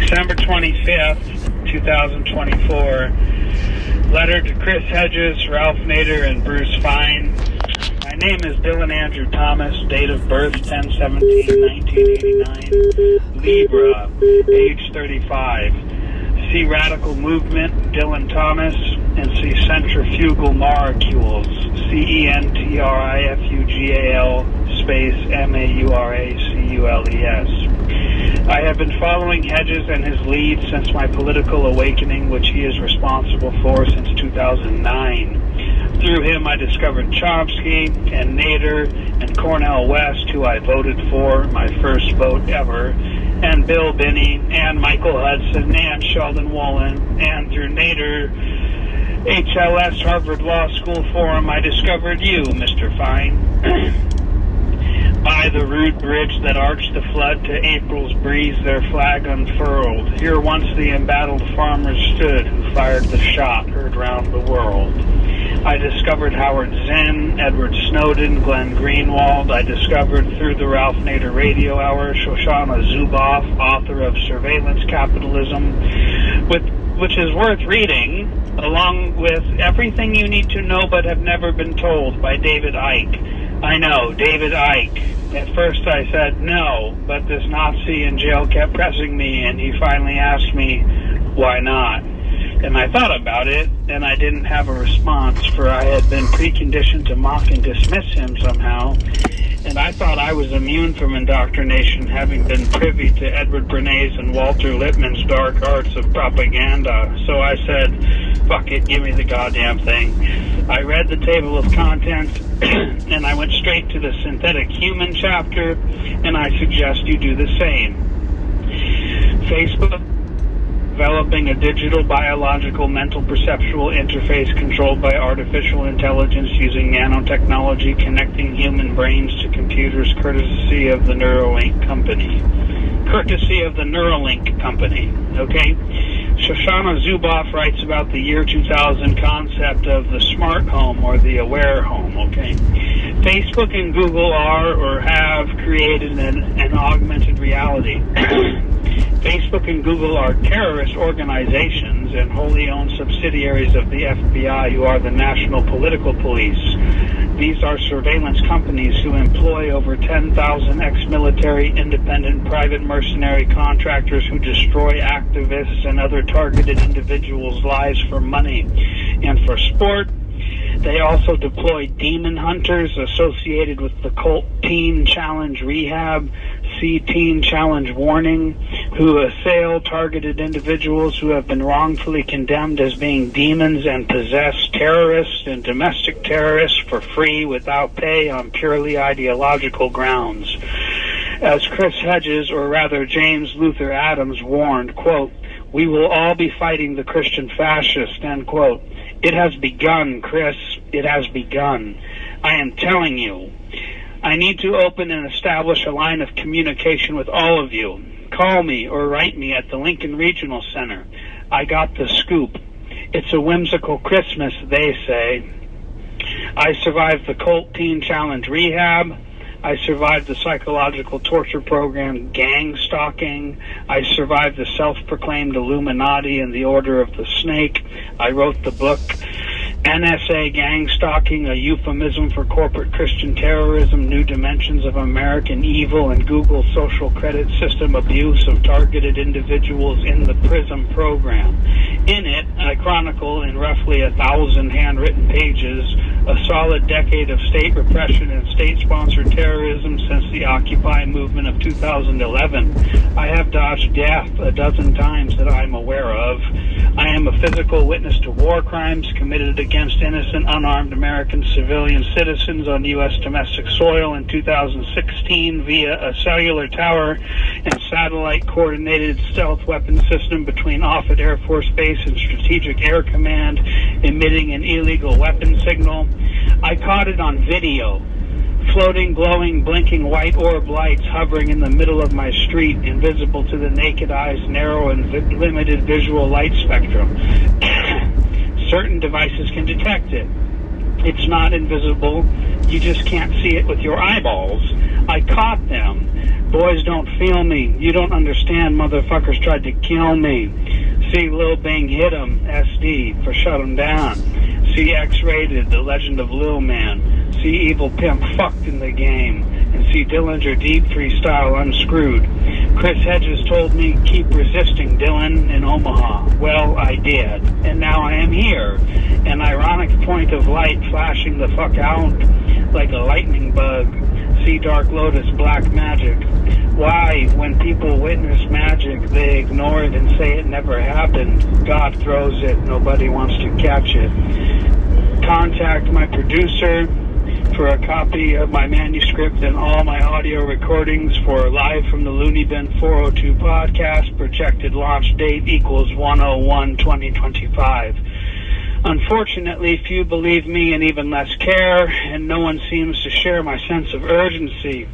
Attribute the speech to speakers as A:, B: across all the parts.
A: December 25th, 2024. Letter to Chris Hedges, Ralph Nader, and Bruce Fein. My name is Dylan Andrew Thomas, date of birth 10/17/1989, Libra, age 35. C Radical Movement, Dylan Thomas, and C Centrifugal Molecules, CENTRIFUGAL space MAURACULES. I have been following Hedges and his lead since my political awakening, which he is responsible for since 2009. Through him, I discovered Chomsky and Nader and Cornel West, who I voted for, my first vote ever, and Bill Binney and Michael Hudson and Sheldon Wolin, and through Nader, HLS Harvard Law School Forum, I discovered you, Mr. Fein. By the rude bridge that arched the flood to April's breeze, their flag unfurled. Here once the embattled farmers stood, who fired the shot heard round the world. I discovered Howard Zinn, Edward Snowden, Glenn Greenwald. I discovered through the Ralph Nader Radio Hour, Shoshana Zuboff, author of Surveillance Capitalism, which is worth reading, along with Everything You Need to Know But Have Never Been Told by David Icke. I know, David Icke. At first I said no, but this Nazi in jail kept pressing me, and he finally asked me, why not? And I thought about it, and I didn't have a response, for I had been preconditioned to mock and dismiss him somehow, and I thought I was immune from indoctrination, having been privy to Edward Bernays and Walter Lippmann's dark arts of propaganda. So I said, fuck it, give me the goddamn thing. I read the table of contents, and I went straight to the synthetic human chapter, and I suggest you do the same. Facebook, developing a digital biological mental perceptual interface controlled by artificial intelligence using nanotechnology, connecting human brains to computers courtesy of the Neuralink company. Okay? Shoshana Zuboff writes about the year 2000 concept of the smart home or the aware home, okay? Facebook and Google are or have created an augmented reality. Facebook and Google are terrorist organizations and wholly owned subsidiaries of the FBI, who are the National Political Police. These are surveillance companies who employ over 10,000 ex-military, independent, private mercenary contractors who destroy activists and other targeted individuals' lives for money and for sport. They also deploy demon hunters associated with the Cult Teen Challenge Rehab, See Teen Challenge Warning, who assail targeted individuals who have been wrongfully condemned as being demons and possessed terrorists and domestic terrorists for free without pay on purely ideological grounds. As Chris Hedges, or rather James Luther Adams, warned, quote, "We will all be fighting the Christian fascists," end quote. It has begun, Chris. It has begun. I am telling you. I need to open and establish a line of communication with all of you. Call me or write me at the Lincoln Regional Center. I got the scoop. It's a whimsical Christmas, they say. I survived the Cult Teen Challenge Rehab. I survived the psychological torture program gang stalking. I survived the self-proclaimed Illuminati and the Order of the Snake. I wrote the book NSA Gang Stalking, a euphemism for corporate Christian terrorism, new dimensions of American evil, and Google's social credit system abuse of targeted individuals in the PRISM program. In it, I chronicle in roughly 1,000 handwritten pages a solid decade of state repression and state-sponsored terrorism since the Occupy movement of 2011. I have dodged death a dozen times that I'm aware of. I am a physical witness to war crimes committed against innocent, unarmed American civilian citizens on U.S. domestic soil in 2016 via a cellular tower and satellite-coordinated stealth weapon system between Offutt Air Force Base and Strategic Air Command, emitting an illegal weapon signal. I caught it on video. Floating, glowing, blinking white orb lights hovering in the middle of my street, invisible to the naked eye's narrow and limited visual light spectrum. Certain devices can detect it. It's not invisible. You just can't see it with your eyeballs. I caught them. Boys don't feel me. You don't understand. Motherfuckers tried to kill me. See Lil Bang hit him, SD, for shut him down. See X-Rated, The Legend of Lil Man. See Evil Pimp fucked in the game. And see Dillinger Deep Freestyle unscrewed. Chris Hedges told me, keep resisting, Dylan, in Omaha. Well, I did. And now I am here. An ironic point of light flashing the fuck out like a lightning bug. See Dark Lotus, Black Magic. Why, when people witness magic, they ignore it and say it never happened? God throws it. Nobody wants to catch it. Contact my producer for a copy of my manuscript and all my audio recordings for Live from the Looney Bin 402 podcast. Projected launch date equals 1/01/2025. Unfortunately, few believe me and even less care, and no one seems to share my sense of urgency.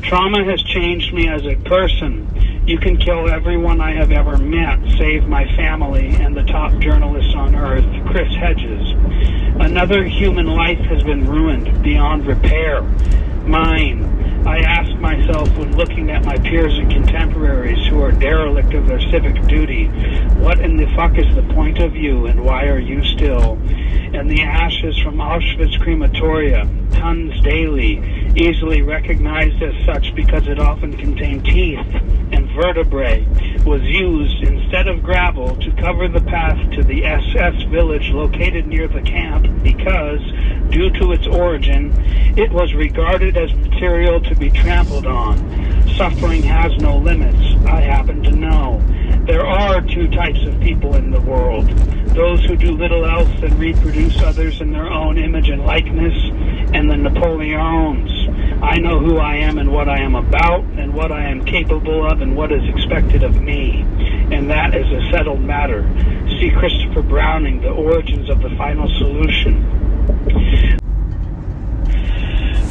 A: Trauma has changed me as a person. You can kill everyone I have ever met, save my family and the top journalist on earth, Chris Hedges. Another human life has been ruined beyond repair. Mine. I ask myself when looking at my peers and contemporaries who are derelict of their civic duty, what in the fuck is the point of you and why are you still? And the ashes from Auschwitz crematoria, tons daily, easily recognized as such because it often contained teeth and vertebrae, was used instead of gravel to cover the path to the SS village located near the camp because, due to its origin, it was regarded as material to be trampled on. Suffering has no limits, I happen to know. There are two types of people in the world. Those who do little else than reproduce others in their own image and likeness, and the Napoleons. I know who I am and what I am about, and what I am capable of and what is expected of me. And that is a settled matter. See Christopher Browning, The Origins of the Final Solution.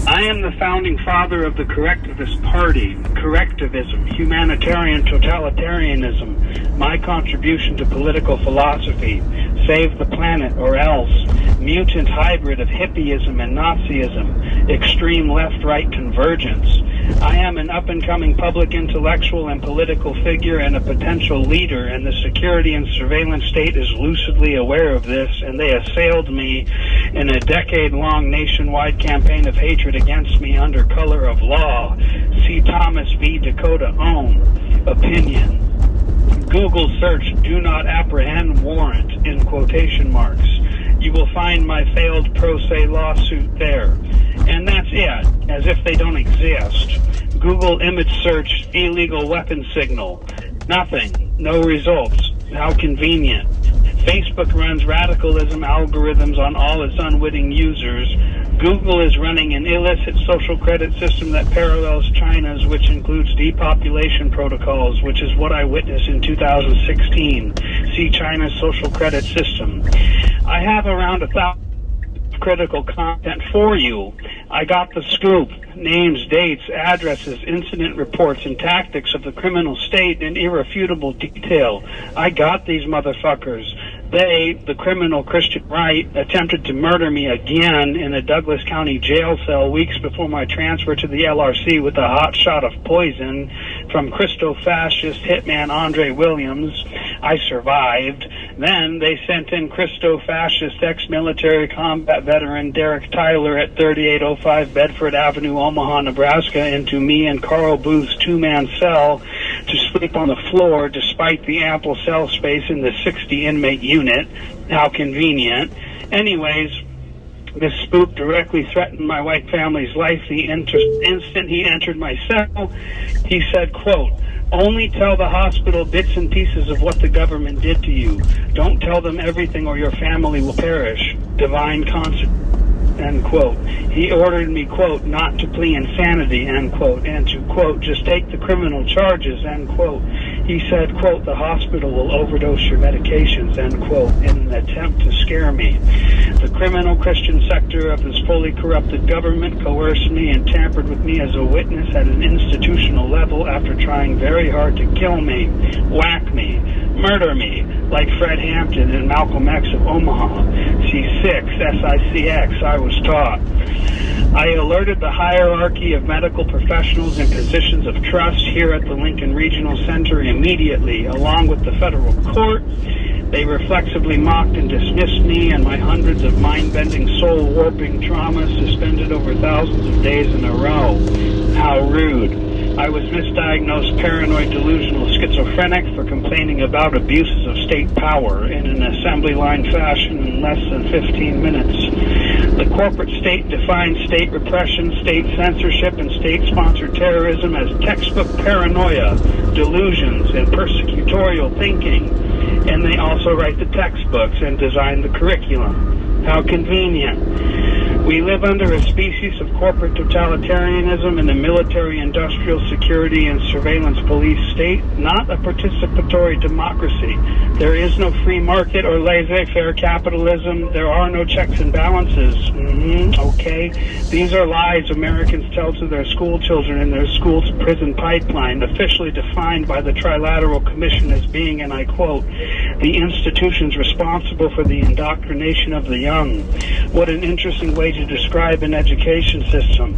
A: I am the founding father of the Correctivist Party, correctivism, humanitarian totalitarianism, my contribution to political philosophy, save the planet or else, mutant hybrid of hippieism and Nazism, extreme left-right convergence. I am an up-and-coming public intellectual and political figure and a potential leader, and the security and surveillance state is lucidly aware of this, and they assailed me in a decade-long nationwide campaign of hatred against me under color of law. See Thomas V. Dakota Ohm. Opinion. Google search "do not apprehend warrant" in quotation marks. You will find my failed pro se lawsuit there. And that's it, as if they don't exist. Google image search illegal weapon signal. Nothing. No results. How convenient. Facebook runs radicalism algorithms on all its unwitting users. Google is running an illicit social credit system that parallels China's, which includes depopulation protocols, which is what I witnessed in 2016. See China's social credit system. I have around 1,000 critical content for you. I got the scoop. Names, dates, addresses, incident reports, and tactics of the criminal state in irrefutable detail. I got these motherfuckers. They, the criminal Christian right, attempted to murder me again in a Douglas County jail cell weeks before my transfer to the LRC with a hot shot of poison from Christo-fascist hitman Andre Williams. I survived. Then they sent in Christo-fascist ex-military combat veteran Derek Tyler at 3805 Bedford Avenue, Omaha, Nebraska, into me and Carl Booth's two-man cell to sleep on the floor despite the ample cell space in the 60-inmate unit. How convenient. Anyways, this spook directly threatened my white family's life the instant he entered my cell. He said, quote, "Only tell the hospital bits and pieces of what the government did to you. Don't tell them everything or your family will perish. Divine consequence." End quote. He ordered me, quote, not to plea insanity, end quote, and to, quote, just take the criminal charges, end quote. He said, quote, the hospital will overdose your medications, end quote, in an attempt to scare me. The criminal Christian sector of this fully corrupted government coerced me and tampered with me as a witness at an institutional level after trying very hard to kill me, whack me, murder me, like Fred Hampton and Malcolm X of Omaha. SICX, I was taught. I alerted the hierarchy of medical professionals in positions of trust here at the Lincoln Regional Center immediately, along with the federal court. They reflexively mocked and dismissed me and my hundreds of mind-bending, soul-warping traumas suspended over thousands of days in a row. How rude. I was misdiagnosed paranoid delusional schizophrenic for complaining about abuses of state power in an assembly line fashion in less than 15 minutes. The corporate state defines state repression, state censorship, and state-sponsored terrorism as textbook paranoia, delusions, and persecutorial thinking. And they also write the textbooks and design the curriculum. How convenient. We live under a species of corporate totalitarianism in a military-industrial security and surveillance police state, not a participatory democracy. There is no free market or laissez-faire capitalism. There are no checks and balances. Okay. These are lies Americans tell to their school children in their school-to-prison pipeline, officially defined by the Trilateral Commission as being, and I quote, the institutions responsible for the indoctrination of the young. What an interesting way to describe an education system.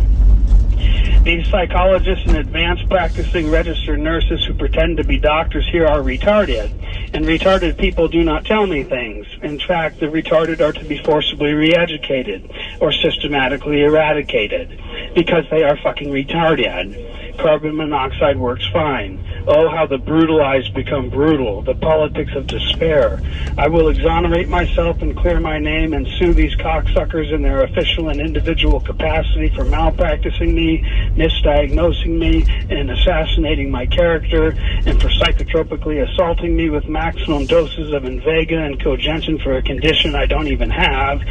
A: These psychologists and advanced practicing registered nurses who pretend to be doctors here are retarded, and retarded people do not tell me things. In fact, the retarded are to be forcibly re-educated or systematically eradicated because they are fucking retarded. Carbon monoxide works fine. Oh, how the brutalized become brutal. The politics of despair. I will exonerate myself and clear my name and sue these cocksuckers in their official and individual capacity for malpracticing me, misdiagnosing me, and assassinating my character, and for psychotropically assaulting me with maximum doses of Invega and Cogentin for a condition I don't even have.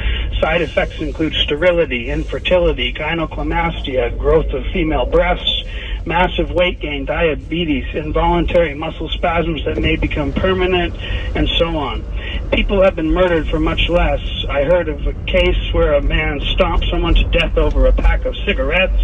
A: Side effects include sterility, infertility, gynecomastia, growth of female breasts, massive weight gain, diabetes, involuntary muscle spasms that may become permanent, and so on. People have been murdered for much less. I heard of a case where a man stomped someone to death over a pack of cigarettes.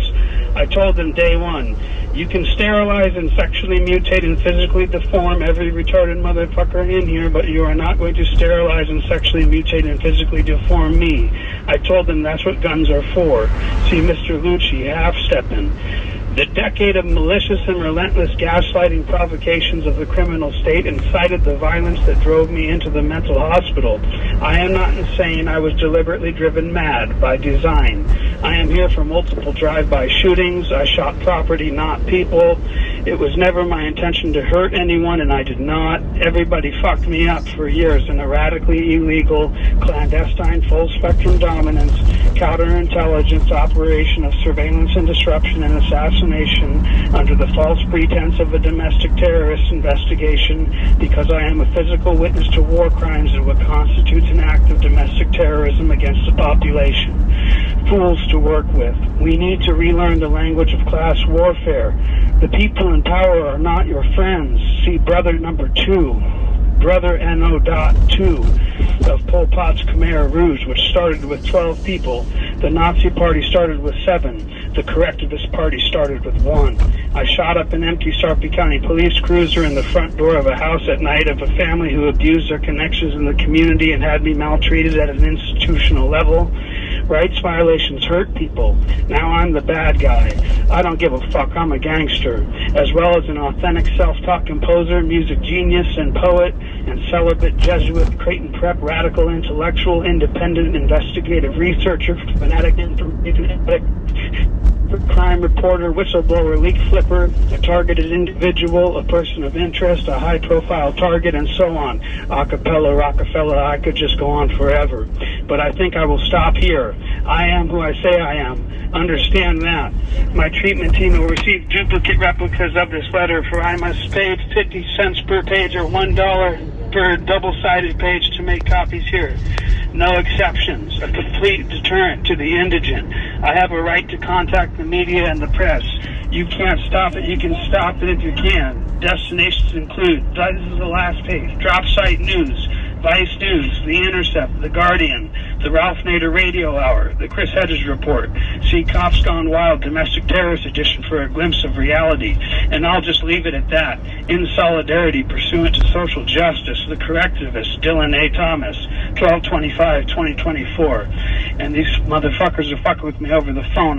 A: I told them day one, you can sterilize and sexually mutate and physically deform every retarded motherfucker in here, but you are not going to sterilize and sexually mutate and physically deform me. I told them that's what guns are for. See Mr. Lucci half-stepping. The decade of malicious and relentless gaslighting provocations of the criminal state incited the violence that drove me into the mental hospital. I am not insane. I was deliberately driven mad by design. I am here for multiple drive-by shootings. I shot property, not people. It was never my intention to hurt anyone, and I did not. Everybody fucked me up for years in a radically illegal, clandestine, full-spectrum dominance, counterintelligence operation of surveillance and disruption and assassination under the false pretense of a domestic terrorist investigation because I am a physical witness to war crimes and what constitutes an act of domestic terrorism against the population. Fools to work with. We need to relearn the language of class warfare. The people in power are not your friends. See brother number 2. Brother NO.2 of Pol Pot's Khmer Rouge, which started with 12 people. The Nazi Party started with 7. The Correctivist Party started with 1. I shot up an empty Sarpy County police cruiser in the front door of a house at night of a family who abused their connections in the community and had me maltreated at an institutional level. Rights violations hurt people. Now I'm the bad guy. I don't give a fuck. I'm a gangster. As well as an authentic self-taught composer, music genius, and poet, and celibate Jesuit, Creighton Prep, radical intellectual, independent investigative researcher, fanatic information addict, crime reporter, whistleblower, leak flipper, a targeted individual, a person of interest, a high-profile target, and so on. Acapella, Rockefeller, I could just go on forever. But I think I will stop here. I am who I say I am. Understand that. My treatment team will receive duplicate replicas of this letter, for I must pay 50 cents per page or $1 per double-sided page to make copies here. No exceptions. A complete deterrent to the indigent. I have a right to contact the media and the press. You can't stop it. You can stop it if you can. Destinations include, this is the last page, Drop Site News, Vice News, The Intercept, The Guardian, the Ralph Nader Radio Hour, the Chris Hedges Report, See Cops Gone Wild, Domestic Terrorist Edition for a glimpse of reality. And I'll just leave it at that. In solidarity, pursuant to social justice, the correctivist, Dylan A. Thomas, 12/25/2024. And these motherfuckers are fucking with me over the phone.